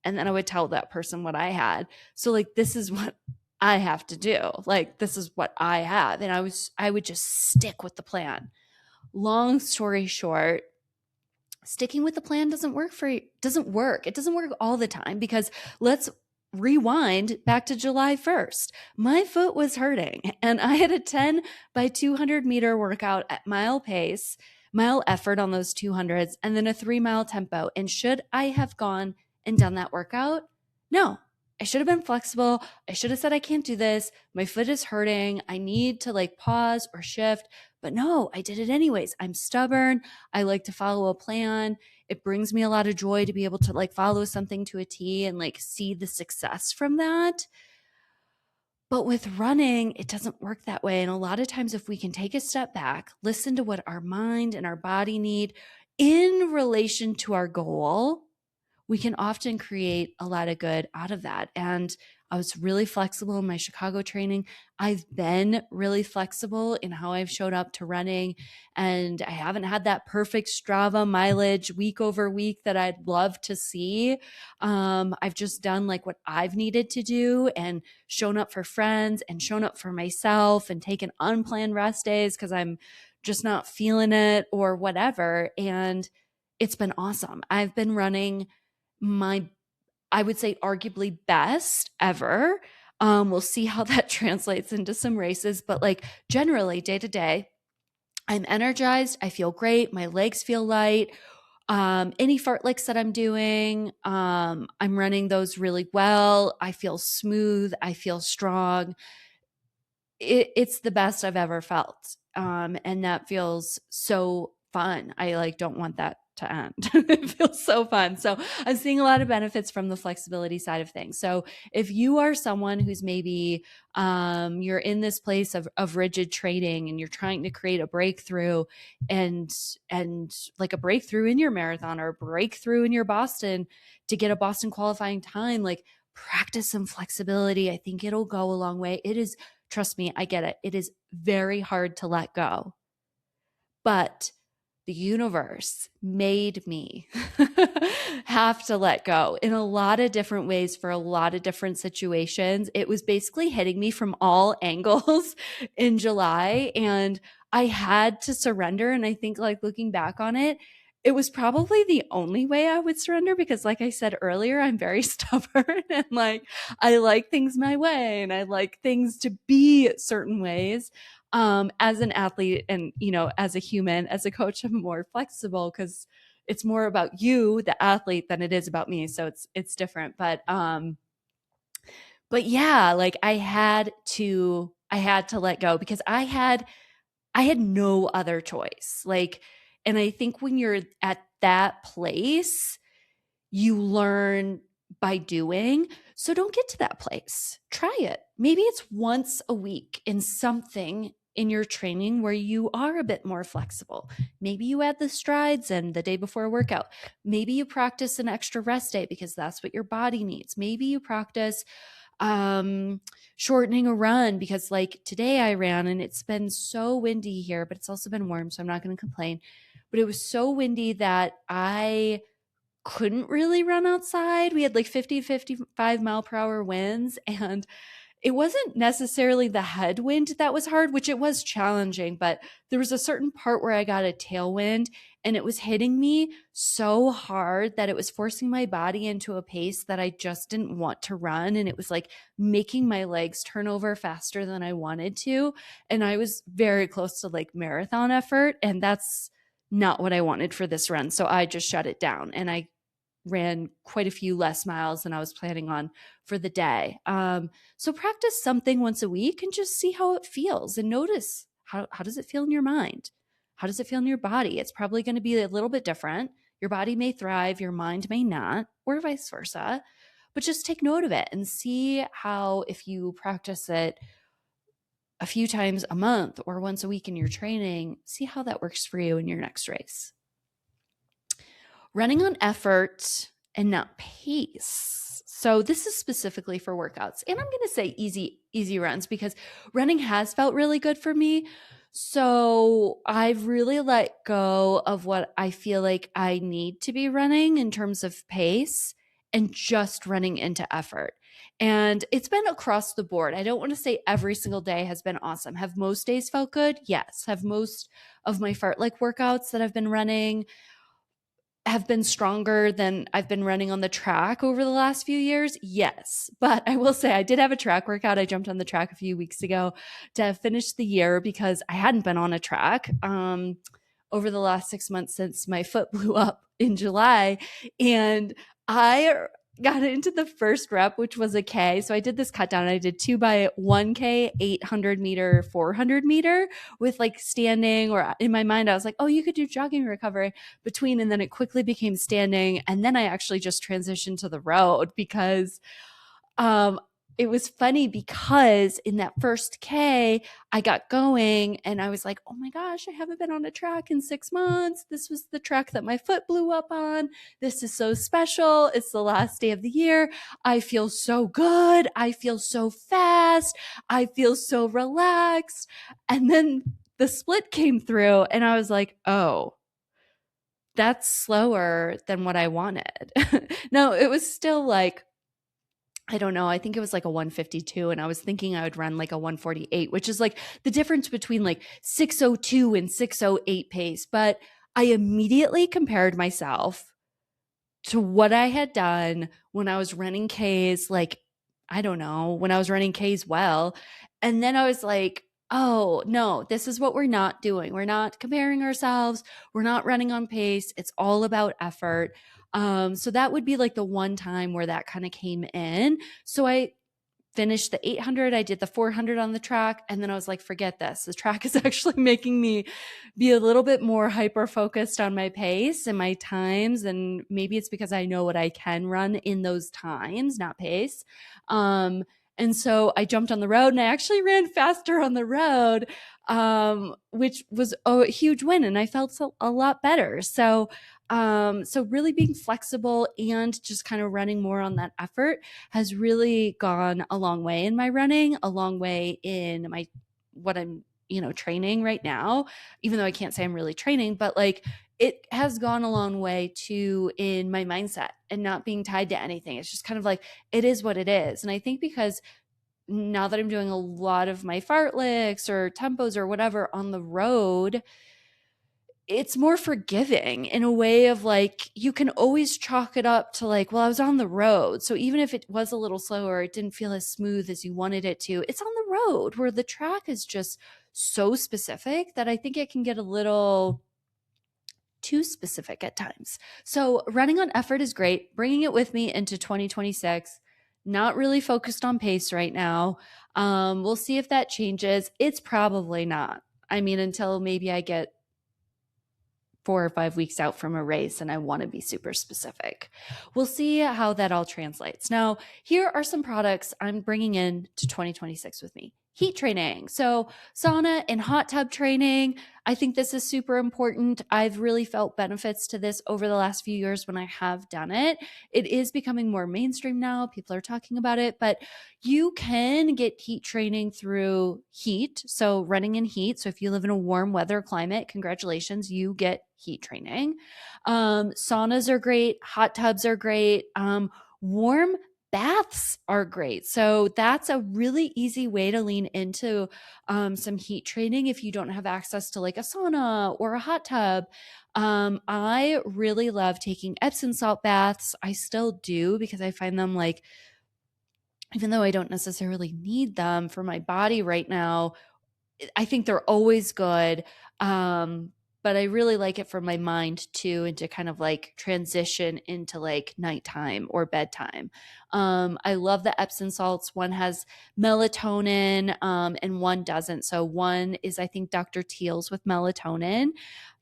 S1: And then I would tell that person what I had. So like, this is what I have to do. Like, this is what I have. And I would just stick with the plan. Long story short, sticking with the plan doesn't work. It doesn't work all the time, because let's rewind back to July 1st. My foot was hurting, and I had a 10 by 200 meter workout at mile effort on those 200s, and then a 3 mile tempo. And should I have gone and done that workout? No. I should have been flexible. I should have said, I can't do this. My foot is hurting. I need to like pause or shift. But no, I did it anyways. I'm stubborn. I like to follow a plan. It brings me a lot of joy to be able to like follow something to a T and like see the success from that. But with running, it doesn't work that way. And a lot of times, if we can take a step back, listen to what our mind and our body need in relation to our goal, we can often create a lot of good out of that. And I was really flexible in my Chicago training. I've been really flexible in how I've showed up to running, and I haven't had that perfect Strava mileage week over week that I'd love to see. I've just done like what I've needed to do and shown up for friends and shown up for myself and taken unplanned rest days because I'm just not feeling it or whatever. And it's been awesome. I've been running my, I would say, arguably best ever. We'll see how that translates into some races, but like generally day to day, I'm energized. I feel great. My legs feel light. Any fartleks that I'm doing, I'm running those really well. I feel smooth. I feel strong. It's the best I've ever felt. And that feels so fun. I like don't want that to end. It feels so fun. So I'm seeing a lot of benefits from the flexibility side of things. So if you are someone who's maybe you're in this place of rigid training and you're trying to create a breakthrough and like a breakthrough in your marathon or a breakthrough in your Boston to get a Boston qualifying time, like practice some flexibility. I think it'll go a long way. It is, trust me, I get it. It is very hard to let go. But the universe made me have to let go in a lot of different ways for a lot of different situations. It was basically hitting me from all angles in July, and I had to surrender. And I think, like, looking back on it, it was probably the only way I would surrender because, like I said earlier, I'm very stubborn and like I like things my way and I like things to be certain ways. As an athlete and, you know, as a human, as a coach, I'm more flexible because it's more about you, the athlete, than it is about me. So it's different. But yeah, like I had to let go because I had no other choice. Like, and I think when you're at that place, you learn by doing. So don't get to that place. Try it. Maybe it's once a week in something in your training where you are a bit more flexible. Maybe you add the strides in the day before a workout. Maybe you practice an extra rest day because that's what your body needs. Maybe you practice shortening a run because like today I ran and it's been so windy here, but it's also been warm, so I'm not going to complain. But it was so windy that I couldn't really run outside. We had like 50, 55 mile per hour winds, and it wasn't necessarily the headwind that was hard, which it was challenging, but there was a certain part where I got a tailwind and it was hitting me so hard that it was forcing my body into a pace that I just didn't want to run. And it was like making my legs turn over faster than I wanted to. And I was very close to like marathon effort. And that's not what I wanted for this run. So I just shut it down and I ran quite a few less miles than I was planning on for the day. So practice something once a week and just see how it feels and notice how does it feel in your mind? How does it feel in your body? It's probably going to be a little bit different. Your body may thrive, your mind may not, or vice versa. But just take note of it and see how, if you practice it a few times a month or once a week in your training, see how that works for you in your next race. Running on effort and not pace. So this is specifically for workouts. And I'm going to say easy runs because running has felt really good for me. So I've really let go of what I feel like I need to be running in terms of pace and just running into effort. And it's been across the board. I don't want to say every single day has been awesome. Have most days felt good? Yes. Have most of my fartlek workouts that I've been running have been stronger than I've been running on the track over the last few years? Yes. But I will say I did have a track workout. I jumped on the track a few weeks ago to finish the year because I hadn't been on a track over the last 6 months since my foot blew up in July. And I got into the first rep, which was a K. So I did this cut down. I did 2 by 1K, 800 meter, 400 meter with like standing, or in my mind, I was like, oh, you could do jogging recovery between. And then it quickly became standing. And then I actually just transitioned to the road because it was funny because in that first K, I got going and I was like, oh my gosh, I haven't been on a track in 6 months. This was the track that my foot blew up on. This is so special. It's the last day of the year. I feel so good. I feel so fast. I feel so relaxed. And then the split came through and I was like, oh, that's slower than what I wanted. No, it was still like, I don't know. I think it was like a 152 and I was thinking I would run like a 148, which is like the difference between like 602 and 608 pace. But I immediately compared myself to what I had done when I was running Ks, like, I don't know, when I was running Ks well. And then I was like, oh, no, this is what we're not doing. We're not comparing ourselves. We're not running on pace. It's all about effort. So that would be like the one time where that kind of came in. So I finished the 800. I did the 400 on the track. And then I was like, forget this. The track is actually making me be a little bit more hyper focused on my pace and my times. And maybe it's because I know what I can run in those times, not pace. And so I jumped on the road and I actually ran faster on the road, which was a huge win. And I felt a lot better. So really being flexible and just kind of running more on that effort has really gone a long way in my running, a long way in my what I'm, training right now, even though I can't say I'm really training, but like it has gone a long way too in my mindset and not being tied to anything. It's just kind of like it is what it is. And I think because now that I'm doing a lot of my fartleks or tempos or whatever on the road, it's more forgiving in a way of like, you can always chalk it up to like, well, I was on the road. So even if it was a little slower, it didn't feel as smooth as you wanted it to. It's on the road where the track is just so specific that I think it can get a little too specific at times. So running on effort is great. Bringing it with me into 2026, not really focused on pace right now. We'll see if that changes. It's probably not. I mean, until maybe I get 4 or 5 weeks out from a race and I want to be super specific. We'll see how that all translates. Now, here are some products I'm bringing in to 2026 with me. Heat training. So sauna and hot tub training. I think this is super important. I've really felt benefits to this over the last few years when I have done it. It is becoming more mainstream now. People are talking about it, but you can get heat training through heat. So running in heat. So if you live in a warm weather climate, congratulations, you get heat training. Saunas are great. Hot tubs are great. Warm baths are great. So that's a really easy way to lean into some heat training if you don't have access to like a sauna or a hot tub. I really love taking Epsom salt baths. I still do because I find them like, even though I don't necessarily need them for my body right now, I think they're always good. But I really like it for my mind too, and to kind of like transition into like nighttime or bedtime. I love the Epsom salts. One has melatonin, and one doesn't. So one is, I think, Dr. Teal's with melatonin.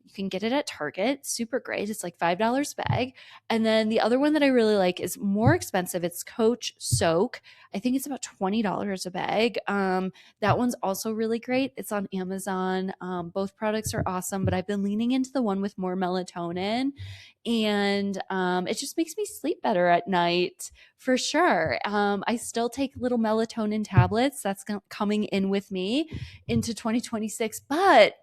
S1: You can get it at Target. Super great. It's like $5 a bag. And then the other one that I really like is more expensive. It's Coach Soak. I think it's about $20 a bag. That one's also really great. It's on Amazon. Both products are awesome, but I've been leaning into the one with more melatonin, and it just makes me sleep better at night for sure. I still take little melatonin tablets. That's coming in with me into 2026, but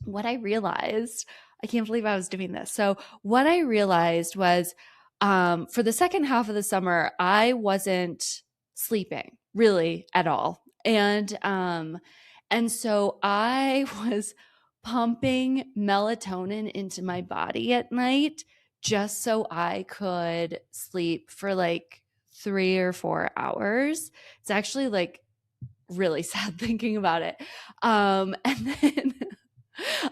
S1: what I realized, I can't believe I was doing this. So what I realized was for the second half of the summer, I wasn't sleeping really at all. And so I was pumping melatonin into my body at night just so I could sleep for like 3 or 4 hours. It's actually like really sad thinking about it. And then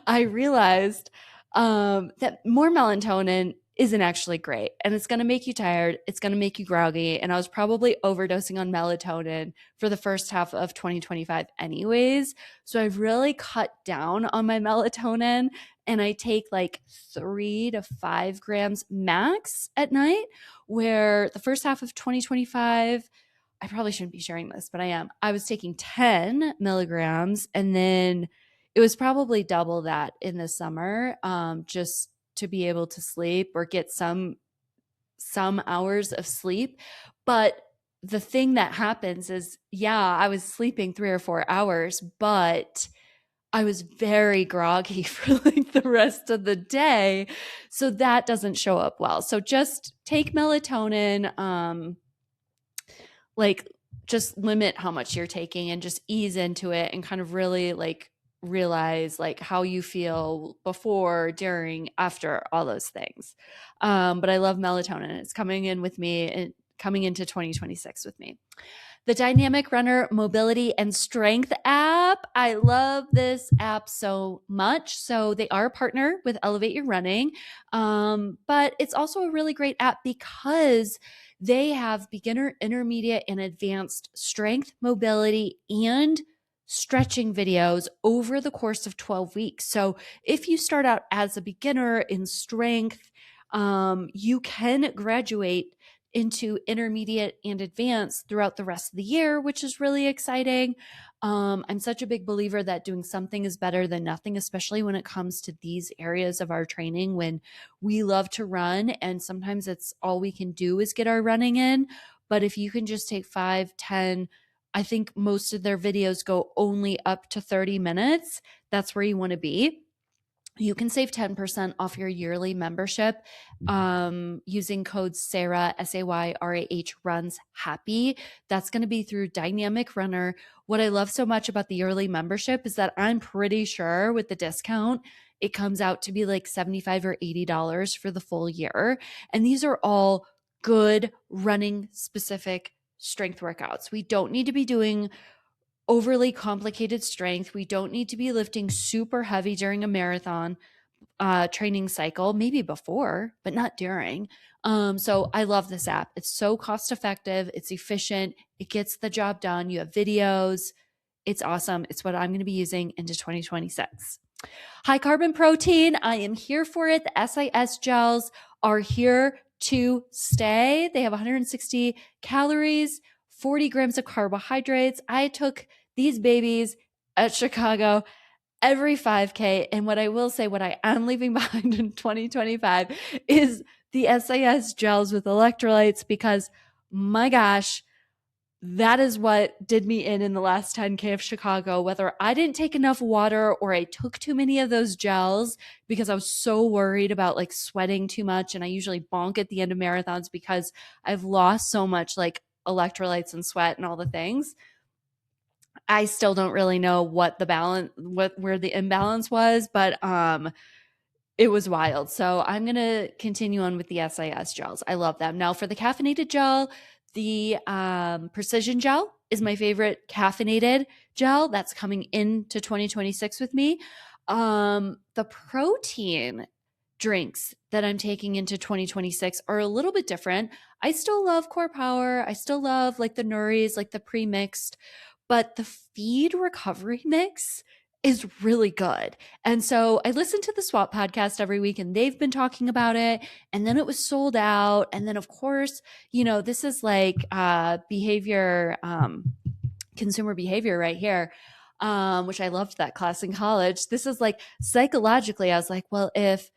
S1: I realized that more melatonin isn't actually great, and it's going to make you tired. It's going to make you groggy. And I was probably overdosing on melatonin for the first half of 2025 anyways. So I've really cut down on my melatonin, and I take like 3 to 5 grams max at night, where the first half of 2025, I probably shouldn't be sharing this, but I am. I was taking 10 milligrams, and then it was probably double that in the summer, just to be able to sleep or get some hours of sleep. But the thing that happens is, yeah, I was sleeping 3 or 4 hours, but I was very groggy for like the rest of the day. So that doesn't show up well. So just take melatonin, like just limit how much you're taking and just ease into it and kind of really like realize like how you feel before, during, after, all those things. But I love melatonin. It's coming in with me and coming into 2026 with me. The Dynamic Runner Mobility and Strength app. I love this app so much. So they are a partner with Elevate Your Running, but it's also a really great app because they have beginner, intermediate, and advanced strength, mobility, and stretching videos over the course of 12 weeks. So if you start out as a beginner in strength, you can graduate into intermediate and advanced throughout the rest of the year, which is really exciting. I'm such a big believer that doing something is better than nothing, especially when it comes to these areas of our training when we love to run and sometimes it's all we can do is get our running in. But if you can just take 5, 10, I think most of their videos go only up to 30 minutes. That's where you want to be. You can save 10% off your yearly membership using code Sarah, SAYRAH, runs happy. That's going to be through Dynamic Runner. What I love so much about the yearly membership is that I'm pretty sure with the discount, it comes out to be like $75 or $80 for the full year. And these are all good running specific strength workouts. We don't need to be doing overly complicated strength. We don't need to be lifting super heavy during a marathon training cycle, maybe before, but not during. So I love this app. It's so cost effective. It's efficient. It gets the job done. You have videos. It's awesome. It's what I'm going to be using into 2026. High carbon protein. I am here for it. The SIS gels are here to stay. They have 160 calories, 40 grams of carbohydrates. I took these babies at Chicago every 5K. And what I will say, what I am leaving behind in 2025 is the SIS gels with electrolytes, because my gosh, that is what did me in the last 10K of Chicago, whether I didn't take enough water or I took too many of those gels because I was so worried about like sweating too much. And I usually bonk at the end of marathons because I've lost so much like electrolytes and sweat and all the things. I still don't really know what the balance, where the imbalance was, but it was wild. So I'm going to continue on with the SIS gels. I love them. Now for the caffeinated gel, the Precision Gel is my favorite caffeinated gel that's coming into 2026 with me. The protein drinks that I'm taking into 2026 are a little bit different. I still love Core Power. I still love like the Nuris, like the pre-mixed, but the Feed Recovery Mix is really good. And so I listen to the Swap podcast every week and they've been talking about it, and then it was sold out. And then of course, this is like behavior, consumer behavior right here, which I loved that class in college. This is like psychologically, I was like, well, if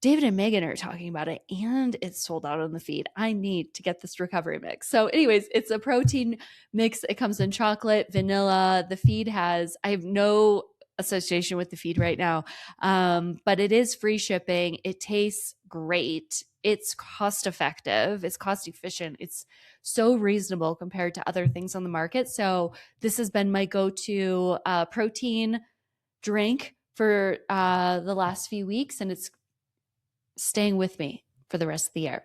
S1: David and Megan are talking about it and it's sold out on the feed, I need to get this recovery mix. So anyways, it's a protein mix. It comes in chocolate, vanilla. The feed I have no association with the feed right now, but it is free shipping. It tastes great. It's cost effective. It's cost efficient. It's so reasonable compared to other things on the market. So this has been my go-to protein drink for the last few weeks, and it's staying with me for the rest of the year.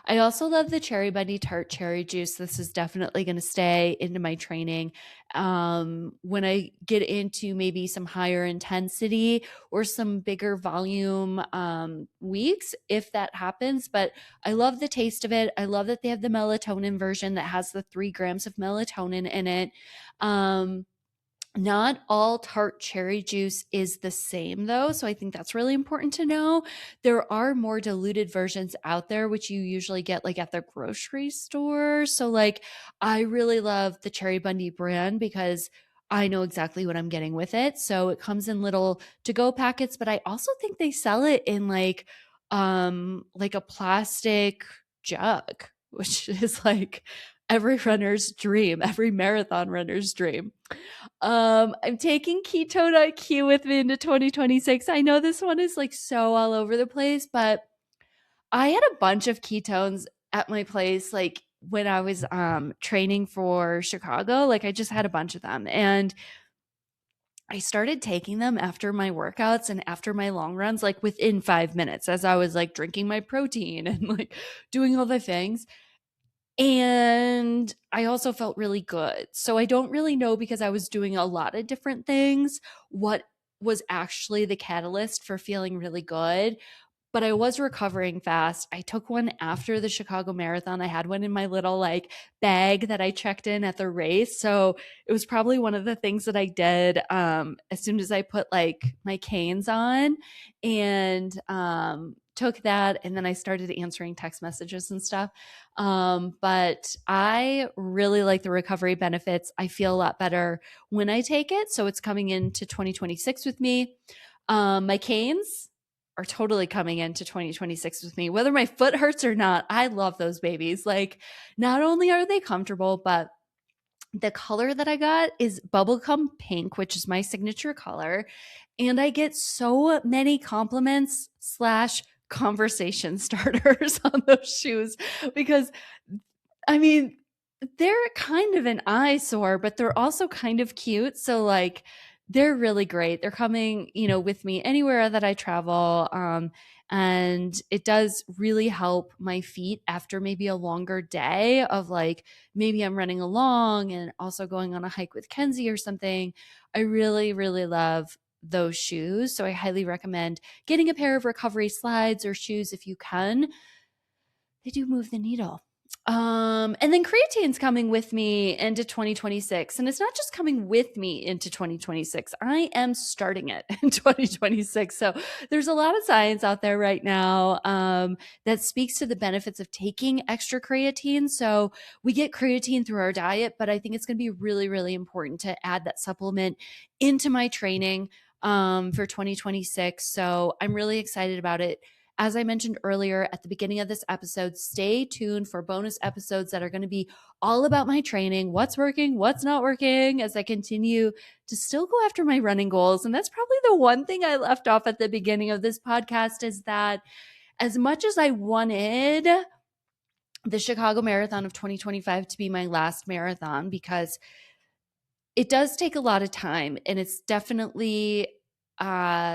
S1: I also love the Cherry Bunny Tart Cherry Juice. This is definitely going to stay into my training. When I get into maybe some higher intensity or some bigger volume weeks, if that happens. But I love the taste of it. I love that they have the melatonin version that has the 3 grams of melatonin in it. Not all tart cherry juice is the same though, so I think that's really important to know. There are more diluted versions out there, which you usually get like at the grocery store. So like I really love the Cherry Bundy brand because I know exactly what I'm getting with it. So it comes in little to-go packets, but I also think they sell it in like a plastic jug, which is like every runner's dream, every marathon runner's dream. I'm taking Ketone IQ with me into 2026. I know this one is like so all over the place, but I had a bunch of ketones at my place like when I was training for Chicago. Like I just had a bunch of them, and I started taking them after my workouts and after my long runs, like within 5 minutes, as I was like drinking my protein and like doing all the things. And I also felt really good. So I don't really know, because I was doing a lot of different things, what was actually the catalyst for feeling really good, but I was recovering fast. I took one after the Chicago Marathon. I had one in my little like bag that I checked in at the race. So it was probably one of the things that I did as soon as I put like my canes on, and took that, and then I started answering text messages and stuff. But I really like the recovery benefits. I feel a lot better when I take it. So it's coming into 2026 with me. My canes are totally coming into 2026 with me, whether my foot hurts or not. I love those babies. Like, not only are they comfortable, but the color that I got is bubblegum pink, which is my signature color. And I get so many compliments slash conversation starters on those shoes, because I mean, they're kind of an eyesore, but they're also kind of cute. So like they're really great. They're coming, with me anywhere that I travel. And it does really help my feet after maybe a longer day of like maybe I'm running along and also going on a hike with Kenzie or something. I really, really love those shoes. So I highly recommend getting a pair of recovery slides or shoes if you can. They do move the needle. And then creatine's coming with me into 2026. And it's not just coming with me into 2026. I am starting it in 2026. So there's a lot of science out there right now that speaks to the benefits of taking extra creatine. So we get creatine through our diet, but I think it's going to be really, really important to add that supplement into my training for 2026. So I'm really excited about it. As I mentioned earlier at the beginning of this episode, stay tuned for bonus episodes that are going to be all about my training, what's working, what's not working, as I continue to still go after my running goals. And that's probably the one thing I left off at the beginning of this podcast, is that as much as I wanted the Chicago Marathon of 2025 to be my last marathon, because it does take a lot of time, and it's definitely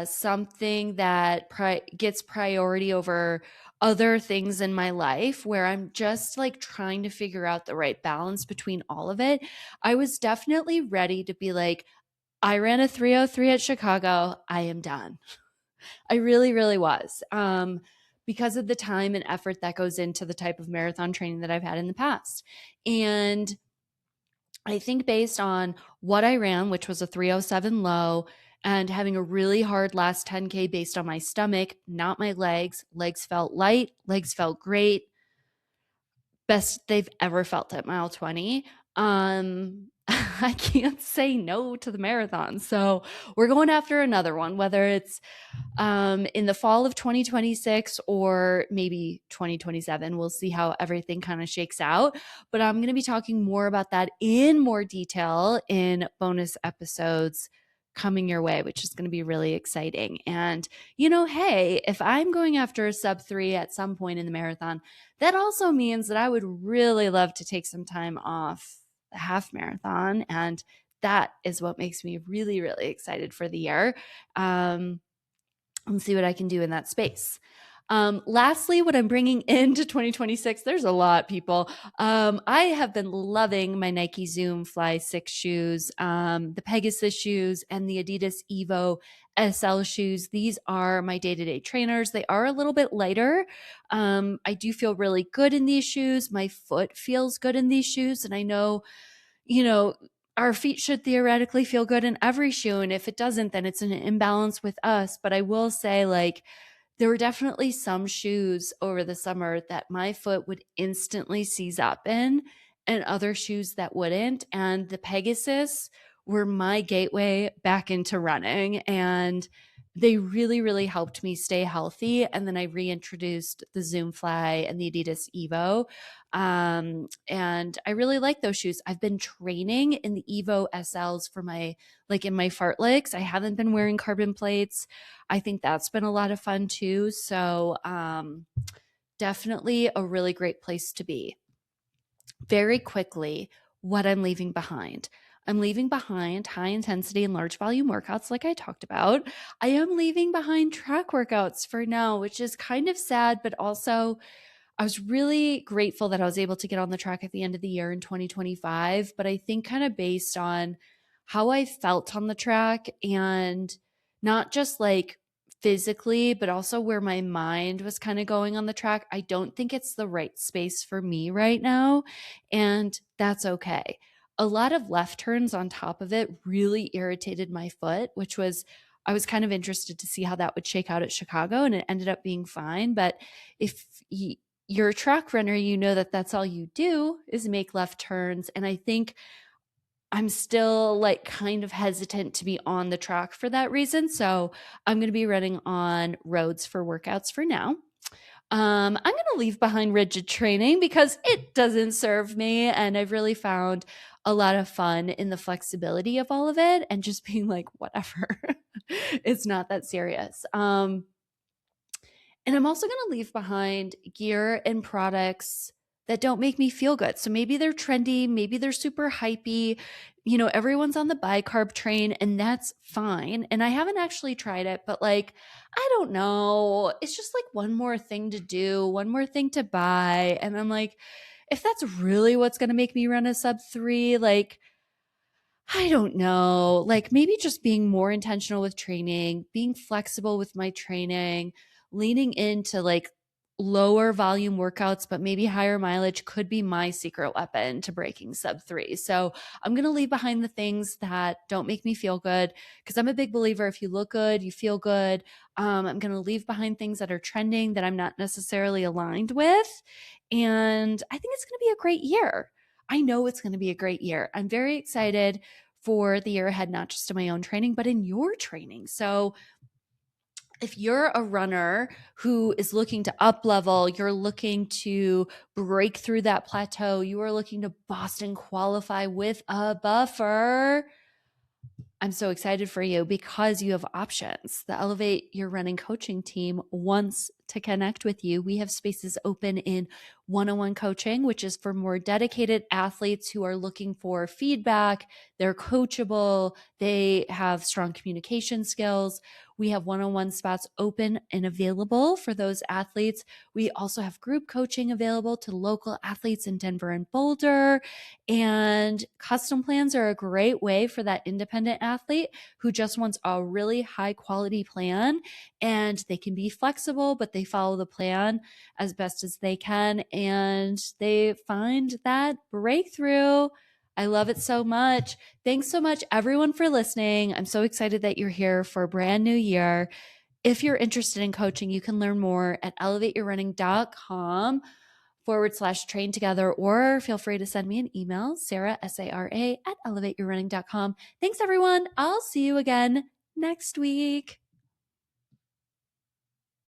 S1: something that gets priority over other things in my life, where I'm just like trying to figure out the right balance between all of it. I was definitely ready to be like, I ran a 3:03 at Chicago. I am done. I really, really was. Because of the time and effort that goes into the type of marathon training that I've had in the past. And I think based on what I ran, which was a 3:07 low, and having a really hard last 10K based on my stomach, not my legs. Legs felt light, legs felt great. Best they've ever felt at mile 20. I can't say no to the marathon. So we're going after another one, whether it's in the fall of 2026 or maybe 2027. We'll see how everything kind of shakes out. But I'm going to be talking more about that in more detail in bonus episodes coming your way, which is going to be really exciting. And, hey, if I'm going after a sub-3 at some point in the marathon, that also means that I would really love to take some time off the half marathon. And that is what makes me really, really excited for the year. And see what I can do in that space. Lastly, what I'm bringing into 2026, there's a lot, people. I have been loving my Nike Zoom Fly 6 shoes, the Pegasus shoes, and the Adidas Evo SL shoes. These are my day-to-day trainers. They are a little bit lighter. I do feel really good in these shoes. My foot feels good in these shoes. And I know, our feet should theoretically feel good in every shoe. And if it doesn't, then it's an imbalance with us. But I will say, like, there were definitely some shoes over the summer that my foot would instantly seize up in, and other shoes that wouldn't. And the Pegasus were my gateway back into running. And they really, really helped me stay healthy. And then I reintroduced the Zoom Fly and the Adidas Evo. And I really like those shoes. I've been training in the Evo SLs for my, like in my fartlegs. I haven't been wearing carbon plates. I think that's been a lot of fun too. So, definitely a really great place to be. Very quickly, what I'm leaving behind. I'm leaving behind high intensity and large volume workouts, like I talked about. I am leaving behind track workouts for now, which is kind of sad, but also I was really grateful that I was able to get on the track at the end of the year in 2025. But I think kind of based on how I felt on the track, and not just like physically, but also where my mind was kind of going on the track, I don't think it's the right space for me right now. And that's okay. A lot of left turns on top of it really irritated my foot, which was, I was kind of interested to see how that would shake out at Chicago, and it ended up being fine. But if you're a track runner, you know that that's all you do is make left turns. And I think I'm still like kind of hesitant to be on the track for that reason. So I'm going to be running on roads for workouts for now. I'm going to leave behind rigid training because it doesn't serve me. And I've really found a lot of fun in the flexibility of all of it and just being like, whatever, it's not that serious. And I'm also going to leave behind gear and products that don't make me feel good. So maybe they're trendy, maybe they're super hypey. You know, everyone's on the bicarb train, and that's fine. And I haven't actually tried it, but like, I don't know. It's just like one more thing to do, one more thing to buy. And I'm like, if that's really what's going to make me run a sub 3, like, I don't know, like maybe just being more intentional with training, being flexible with my training, leaning into like lower volume workouts, but maybe higher mileage could be my secret weapon to breaking sub 3. So I'm going to leave behind the things that don't make me feel good, because I'm a big believer if you look good, you feel good. I'm going to leave behind things that are trending that I'm not necessarily aligned with. And I think it's going to be a great year. I know it's going to be a great year. I'm very excited for the year ahead, not just in my own training, but in your training. So if you're a runner who is looking to up level, you're looking to break through that plateau, you are looking to Boston qualify with a buffer, I'm so excited for you because you have options. The Elevate Your Running coaching team wants to connect with you. We have spaces open in one-on-one coaching, which is for more dedicated athletes who are looking for feedback. They're coachable. They have strong communication skills. We have one-on-one spots open and available for those athletes. We also have group coaching available to local athletes in Denver and Boulder. And custom plans are a great way for that independent athlete who just wants a really high quality plan, and they can be flexible, but they follow the plan as best as they can, and they find that breakthrough. I love it so much. Thanks so much, everyone, for listening. I'm so excited that you're here for a brand new year. If you're interested in coaching, you can learn more at elevateyourrunning.com/train together, or feel free to send me an email, Sarah, SARA, @elevateyourrunning.com. Thanks, everyone. I'll see you again next week.